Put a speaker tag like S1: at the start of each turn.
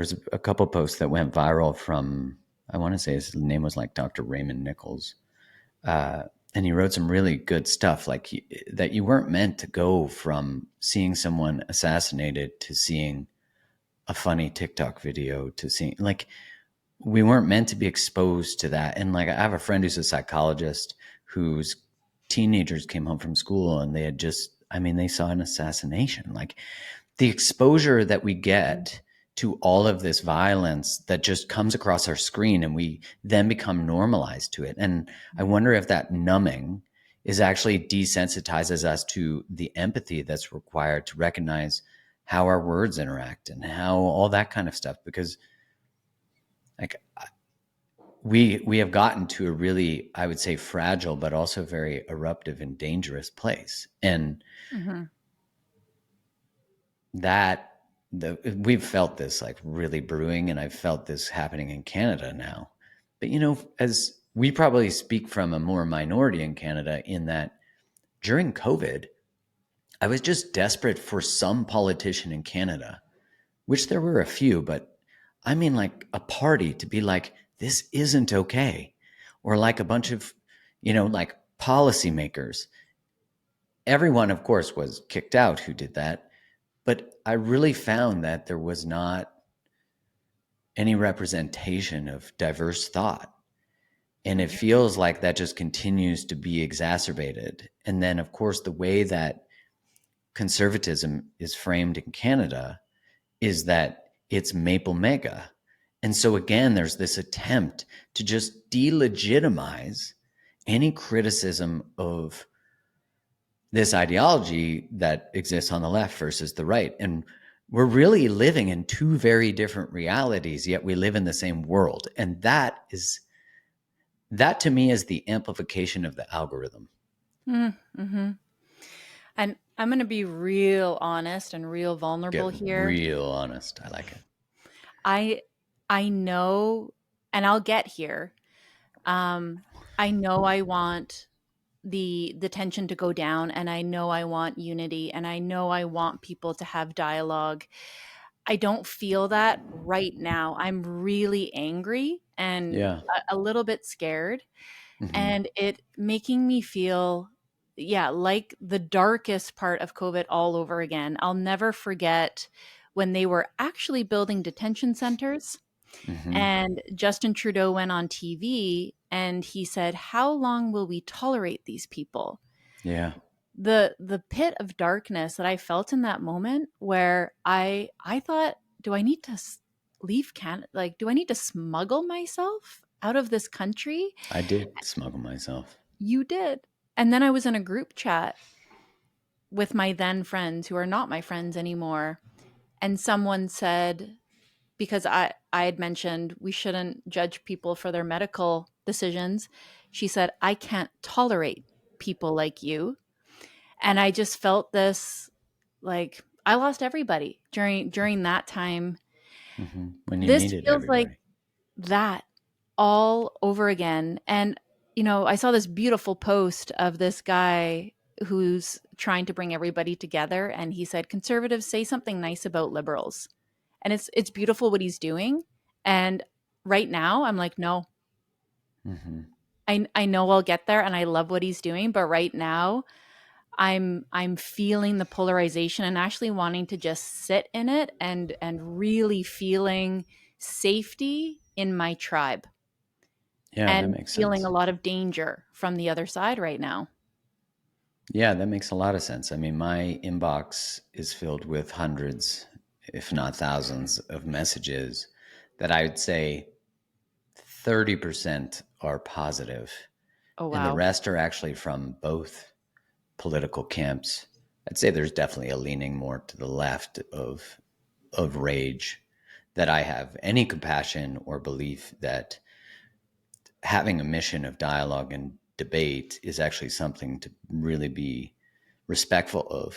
S1: there's a couple posts that went viral from, I want to say his name was like Dr. Raymond Nichols. And he wrote some really good stuff, like that you weren't meant to go from seeing someone assassinated to seeing a funny TikTok video to seeing, like, we weren't meant to be exposed to that. And like, I have a friend who's a psychologist whose teenagers came home from school and they had just, I mean, they saw an assassination. Like, the exposure that we get to all of this violence that just comes across our screen, and we then become normalized to it. And I wonder if that numbing is actually desensitizes us to the empathy that's required to recognize how our words interact and how all that kind of stuff. Because like, we have gotten to a really, I would say, fragile, but also very eruptive and dangerous place. And
S2: Mm-hmm.
S1: we've felt this like really brewing, and I've felt this happening in Canada now. But as we probably speak from a more minority in Canada, in that during COVID, I was just desperate for some politician in Canada, which there were a few, but I mean, like, a party to be like, this isn't okay. Or like a bunch of, like, policymakers. Everyone, of course, was kicked out who did that. But I really found that there was not any representation of diverse thought. And it feels like that just continues to be exacerbated. And then, of course, the way that conservatism is framed in Canada is that it's maple mega. And so again, there's this attempt to just delegitimize any criticism of this ideology that exists on the left versus the right. And we're really living in two very different realities, yet we live in the same world. And that to me is the amplification of the algorithm.
S2: Mm-hmm. And I'm going to be real honest and real vulnerable
S1: Get
S2: here.
S1: real honest. I like it.
S2: I I know, and I'll get here. Um, I know I want the tension to go down, and I know I want unity, and I know I want people to have dialogue. I don't feel that right now. I'm really angry and
S1: Yeah.
S2: a little bit scared,
S1: Mm-hmm.
S2: and it making me feel, yeah, like the darkest part of COVID all over again. I'll never forget when they were actually building detention centers,
S1: Mm-hmm.
S2: and Justin Trudeau went on TV and he said, "How long will we tolerate these people?"
S1: Yeah.
S2: The pit of darkness that I felt in that moment, where I thought, do I need to leave Canada? Like, do I need to smuggle myself out of this country?
S1: I did smuggle myself.
S2: You did. And then I was in a group chat with my then friends who are not my friends anymore. And someone said, because I had mentioned we shouldn't judge people for their medical decisions, she said, "I can't tolerate people like you." And I just felt this, like, I lost everybody during that time.
S1: Mm-hmm. When you
S2: This
S1: needed
S2: feels like
S1: everybody.
S2: that all over again. And, I saw this beautiful post of this guy who's trying to bring everybody together. And he said, conservatives, say something nice about liberals. And it's beautiful what he's doing. And right now I'm like, no,
S1: Mm-hmm.
S2: I know I'll get there, and I love what he's doing. But right now I'm feeling the polarization and actually wanting to just sit in it, and really feeling safety in my tribe,
S1: Yeah, that
S2: and
S1: makes
S2: feeling a
S1: sense.
S2: lot of danger from the other side right now.
S1: Yeah, that makes a lot of sense. I mean, my inbox is filled with hundreds, if not thousands, of messages that I would say 30% are positive,
S2: Oh,
S1: and the
S2: wow.
S1: rest are actually from both political camps. I'd say there's definitely a leaning more to the left of rage, that I have any compassion or belief that having a mission of dialogue and debate is actually something to really be respectful of.